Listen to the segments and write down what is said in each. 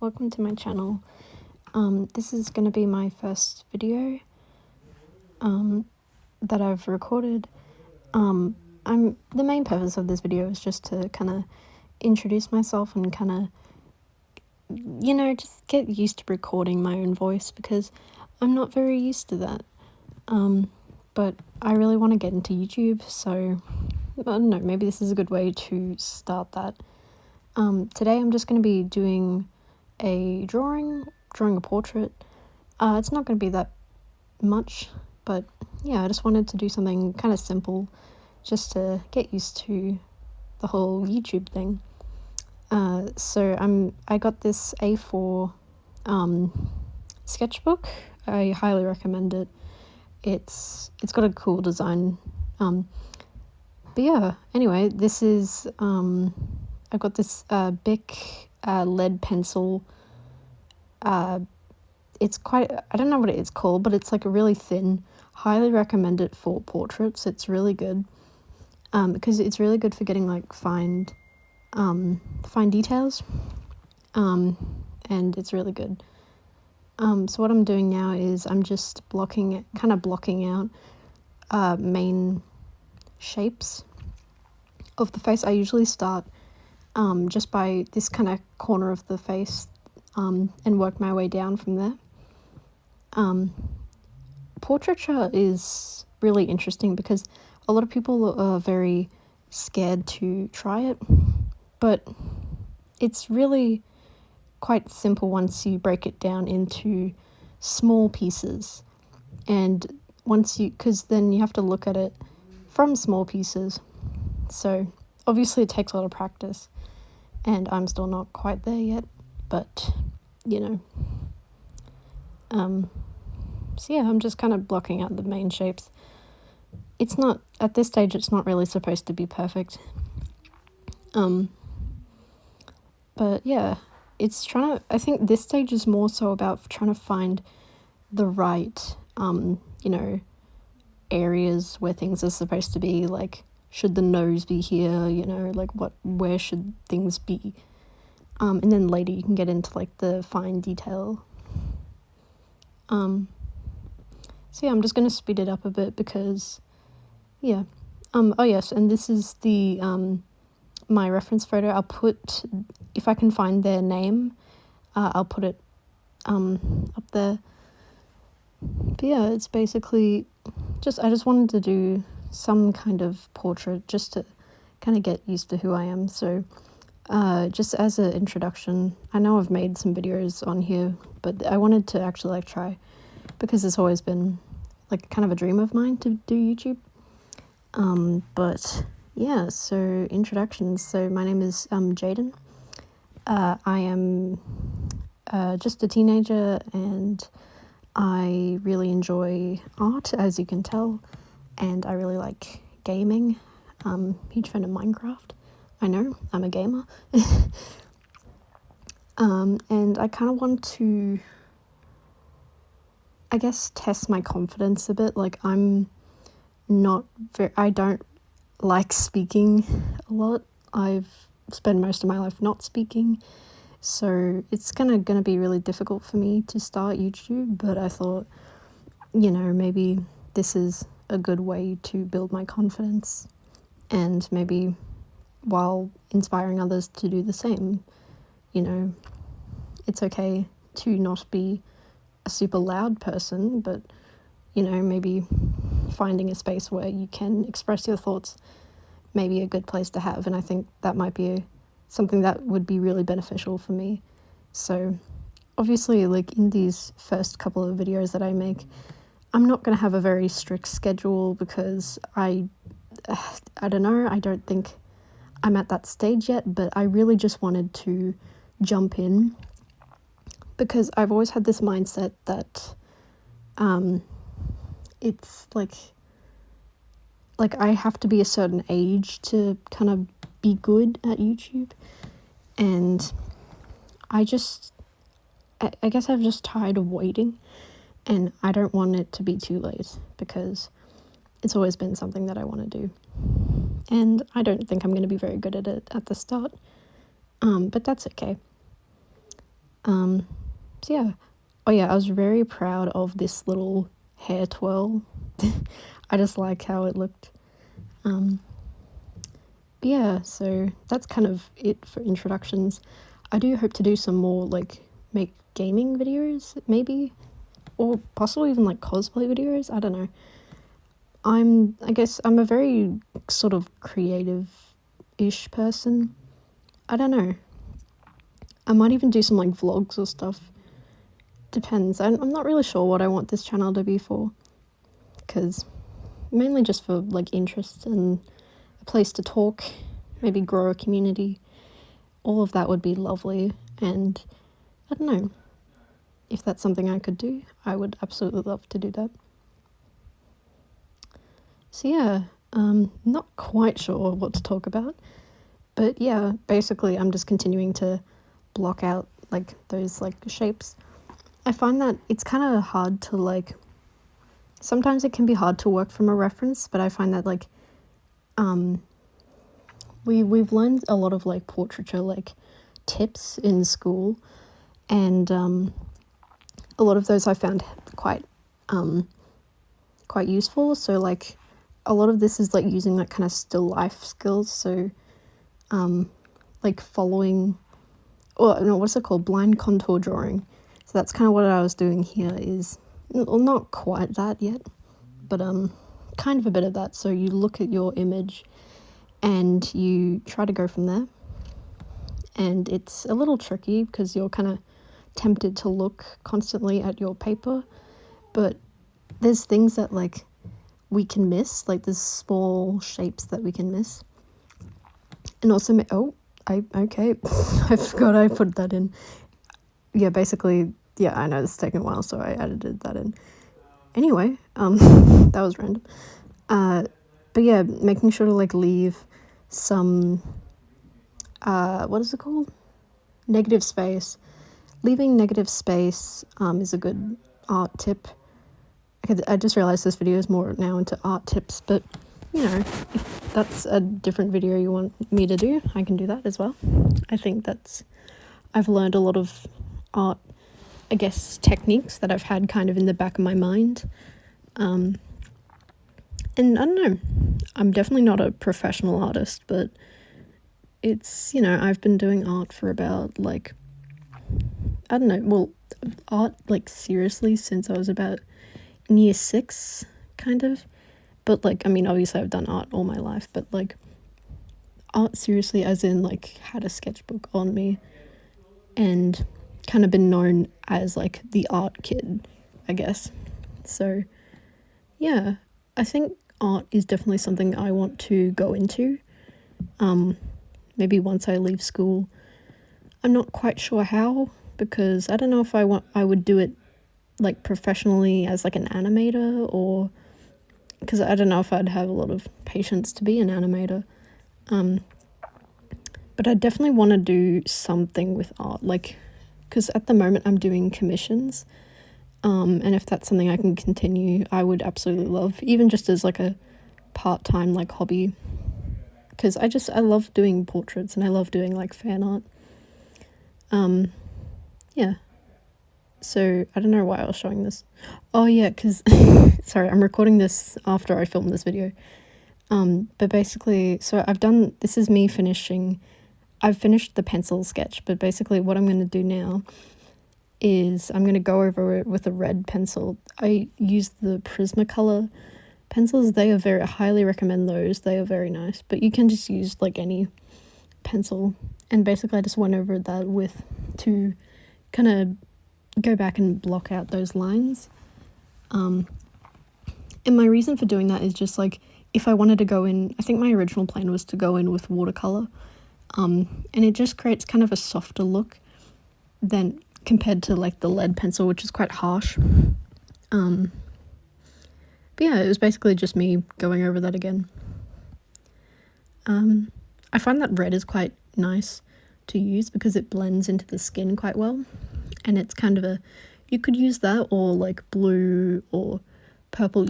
welcome to my channel. This is going to be my first video that I've recorded. The main purpose of this video is just to kind of introduce myself and kind of, just get used to recording my own voice because I'm not very used to that. But I really want to get into YouTube, so I don't know, maybe this is a good way to start that. Today I'm just going to be doing a drawing a portrait. It's not going to be that much, but yeah, I just wanted to do something kind of simple just to get used to the whole YouTube thing. So I got this A4 sketchbook. I highly recommend it. It's got a cool design. But yeah, anyway, this is I got this Bic lead pencil. It's quite, I don't know what it's called, but it's like a really thin. Highly recommend it for portraits. It's really good because it's really good for getting like fine details, and it's really good. So what I'm doing now is I'm just blocking out main shapes of the face. I usually start just by this kind of corner of the face and work my way down from there. Portraiture is really interesting because a lot of people are very scared to try it, but it's really quite simple once you break it down into small pieces. And because then you have to look at it from small pieces. So obviously it takes a lot of practice, and I'm still not quite there yet, but so yeah, I'm just kind of blocking out the main shapes. It's not, at this stage, it's not really supposed to be perfect. But yeah, I think this stage is more so about trying to find the right, areas where things are supposed to be, like, should the nose be here, like where should things be? And then later you can get into like the fine detail. So yeah, I'm just going to speed it up a bit because, yeah. Oh yes, and this is the, my reference photo. I'll put, if I can find their name, I'll put it, up there. But yeah, it's basically I just wanted to do some kind of portrait just to kind of get used to who I am. So, just as an introduction, I know I've made some videos on here, but I wanted to actually like try, because it's always been like kind of a dream of mine to do YouTube. But yeah, so introductions. So my name is Jaden. I am just a teenager, and I really enjoy art, as you can tell, and I really like gaming. Huge fan of Minecraft. I know, I'm a gamer. And I kind of want to, I guess, test my confidence a bit. Like, I don't like speaking a lot. I've spent most of my life not speaking, so it's gonna be really difficult for me to start YouTube, but I thought, maybe this is a good way to build my confidence, and maybe while inspiring others to do the same. It's okay to not be a super loud person, but maybe finding a space where you can express your thoughts may be a good place to have, and I think that might be something that would be really beneficial for me. So obviously, like, in these first couple of videos that I make, I'm not going to have a very strict schedule because I don't know, I don't think I'm at that stage yet, but I really just wanted to jump in because I've always had this mindset that it's like I have to be a certain age to kind of be good at YouTube, and I guess I'm just tired of waiting, and I don't want it to be too late because it's always been something that I want to do, and I don't think I'm going to be very good at it at the start, but that's okay. So yeah. Oh yeah, I was very proud of this little hair twirl. I just like how it looked. But yeah, so that's kind of it for introductions. I do hope to do some more, like, make gaming videos, maybe, or possibly even like cosplay videos. I don't know. I guess I'm a very sort of creative-ish person. I don't know. I might even do some like vlogs or stuff. Depends. I'm not really sure what I want this channel to be for, because mainly just for like interest and a place to talk, maybe grow a community. All of that would be lovely, and I don't know. If that's something I could do, I would absolutely love to do that. So yeah, not quite sure what to talk about, but yeah, basically I'm just continuing to block out like those like shapes. I find that it's kind of hard to like, sometimes it can be hard to work from a reference, but I find that like we've learned a lot of like portraiture like tips in school, and a lot of those I found quite useful. So like a lot of this is like using like kind of still life skills, so like following, or no, what's it called, blind contour drawing. So that's kind of what I was doing here, is, well, not quite that yet, but kind of a bit of that. So you look at your image and you try to go from there, and it's a little tricky because you're kind of tempted to look constantly at your paper, but there's things that like we can miss, like there's small shapes that we can miss. And also okay I forgot I put that in. Yeah, basically, yeah, I know this is taking a while, so I edited that in. Anyway, that was random. But yeah, making sure to like leave some what is it called, negative space. Leaving negative space is a good art tip. Okay, I just realized this video is more now into art tips, but you know, if that's a different video you want me to do, I can do that as well. I think I've learned a lot of art, I guess, techniques that I've had kind of in the back of my mind. And I don't know, I'm definitely not a professional artist, but it's, you know, I've been doing art for about like, I don't know, well, art like seriously since I was about in year 6, kind of. But like, I mean, obviously I've done art all my life, but like art seriously as in like had a sketchbook on me and kind of been known as like the art kid, I guess. So yeah, I think art is definitely something I want to go into. Maybe once I leave school. I'm not quite sure how, because I don't know if I would do it like professionally as like an animator, or because I don't know if I'd have a lot of patience to be an animator. But I definitely want to do something with art, like, because at the moment I'm doing commissions, and if that's something I can continue, I would absolutely love, even just as like a part-time like hobby, because I love doing portraits and I love doing like fan art. Yeah. So I don't know why I was showing this. Oh yeah, because sorry, I'm recording this after I filmed this video. But basically, so this is me finishing. I've finished the pencil sketch, but basically what I'm going to do now is I'm going to go over it with a red pencil. I use the Prismacolor pencils. I highly recommend those. They are very nice, but you can just use like any pencil. And basically I just went over that to kind of go back and block out those lines. And my reason for doing that is just like, if I wanted to go in, I think my original plan was to go in with watercolor, and it just creates kind of a softer look than compared to like the lead pencil, which is quite harsh. But yeah, it was basically just me going over that again. I find that red is quite nice to use because it blends into the skin quite well, and it's kind of you could use that or like blue or purple.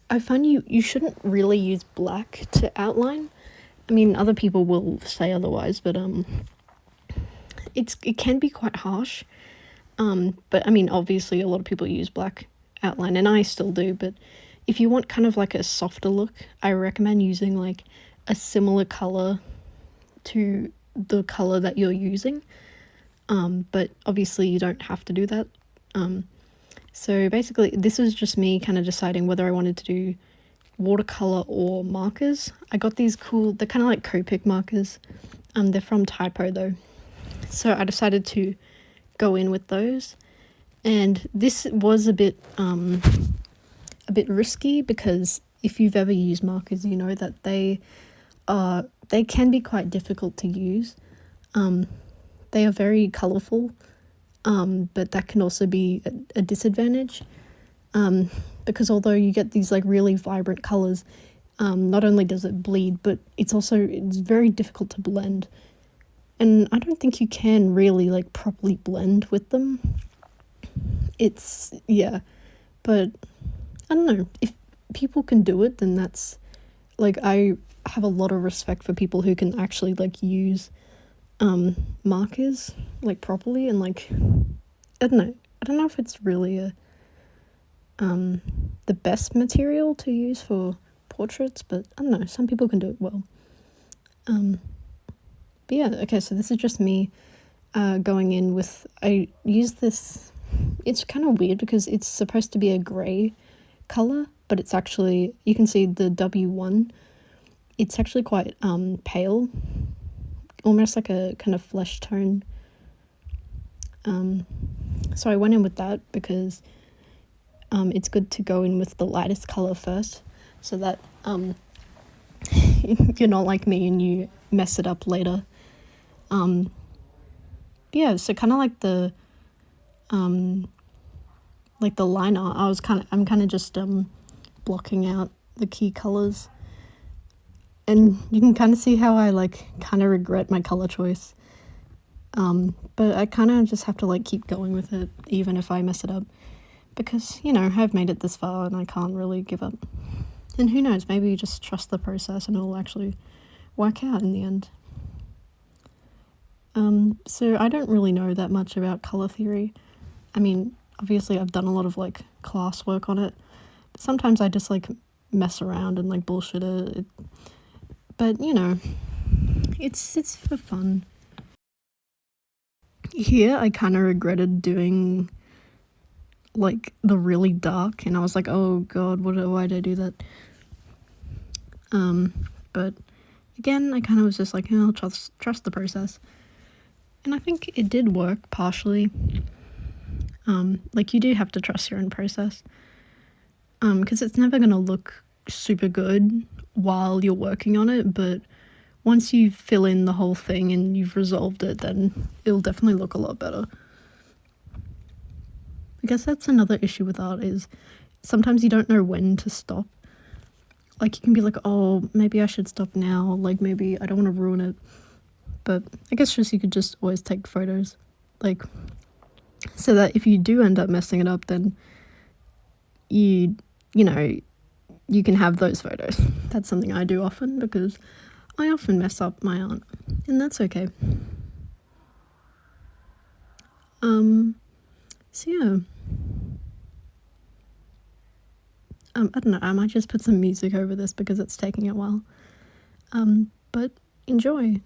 I find you shouldn't really use black to outline. I mean, other people will say otherwise, but it can be quite harsh. But I mean, obviously a lot of people use black outline, and I still do, but if you want kind of like a softer look, I recommend using like a similar color to the color that you're using. But obviously you don't have to do that. So basically this was just me kind of deciding whether I wanted to do watercolor or markers. I got these cool, they're kind of like Copic markers. They're from Typo though. So I decided to go in with those. And this was a bit risky, because if you've ever used markers, you know that they can be quite difficult to use. They are very colorful, but that can also be a disadvantage, because although you get these like really vibrant colors, not only does it bleed, but it's very difficult to blend. And I don't think you can really like properly blend with them. But I don't know, if people can do it, then that's like, I have a lot of respect for people who can actually like use markers like properly, and like, I don't know if it's really the best material to use for portraits, but I don't know, some people can do it well. But yeah, okay, so this is just me going in with, I use this, it's kind of weird because it's supposed to be a grey color, but it's actually, you can see the W1, it's actually quite pale, almost like a kind of flesh tone. So I went in with that because it's good to go in with the lightest color first, so that you're not like me and you mess it up later. Yeah, so kind of like the liner, I'm kind of just blocking out the key colors, and you can kind of see how I like kind of regret my color choice, but I kind of just have to like keep going with it even if I mess it up, because you know, I've made it this far and I can't really give up. And who knows, maybe you just trust the process and it'll actually work out in the end. So I don't really know that much about color theory. I mean, obviously I've done a lot of like classwork on it, but sometimes I just like mess around and like bullshit it. But you know, it's for fun. Here I kind of regretted doing like the really dark, and I was like, oh god, why did I do that? But again, I kind of was just like, oh, I'll trust the process. And I think it did work partially. Like, you do have to trust your own process, because it's never going to look super good while you're working on it, but once you fill in the whole thing and you've resolved it, then it'll definitely look a lot better. I guess that's another issue with art, is sometimes you don't know when to stop. Like, you can be like, oh, maybe I should stop now, like maybe I don't want to ruin it. But I guess just you could just always take photos, like, so that if you do end up messing it up, then you know, you can have those photos. That's something I do often, because I often mess up my art, and that's okay. So yeah. I don't know, I might just put some music over this because it's taking a while. But enjoy.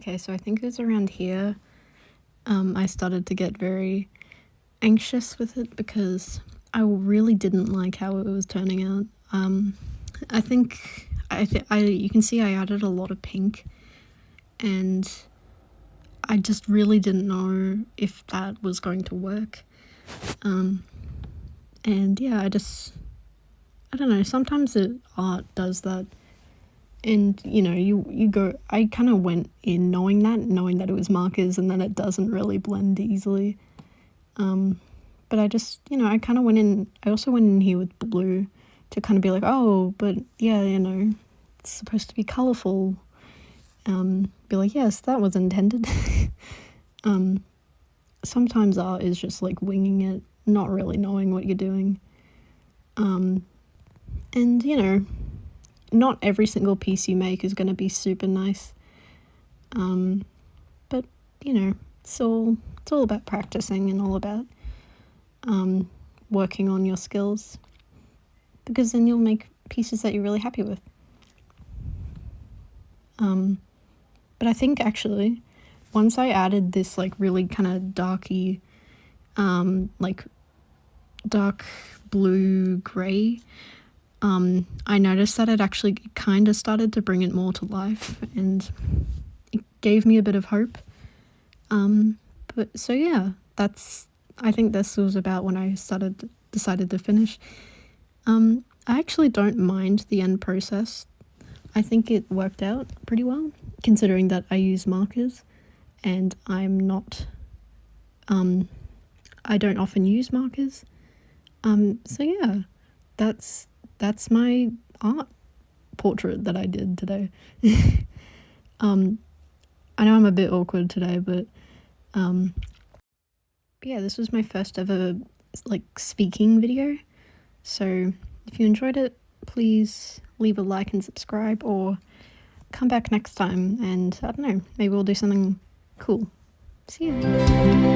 Okay, so I think it was around here I started to get very anxious with it because I really didn't like how it was turning out. I think you can see I added a lot of pink, and I just really didn't know if that was going to work. And yeah, I don't know, sometimes art does that. And, you know, you go, I kind of went in knowing that it was markers and then it doesn't really blend easily. But I just, you know, I also went in here with blue to kind of be like, oh, but yeah, you know, it's supposed to be colourful. Be like, yes, that was intended. Sometimes art is just like winging it, not really knowing what you're doing. And, you know, not every single piece you make is going to be super nice. But, you know, it's all about practicing and all about working on your skills, because then you'll make pieces that you're really happy with. But I think actually once I added this like really kind of darky, like dark blue grey, I noticed that it actually kind of started to bring it more to life, and it gave me a bit of hope. But so yeah, I think this was about when I decided to finish. I actually don't mind the end process. I think it worked out pretty well, considering that I use markers and I'm not, I don't often use markers. So yeah, that's my art portrait that I did today. I know I'm a bit awkward today, but yeah, this was my first ever like speaking video. So if you enjoyed it, please leave a like and subscribe, or come back next time and I don't know, maybe we'll do something cool. See ya.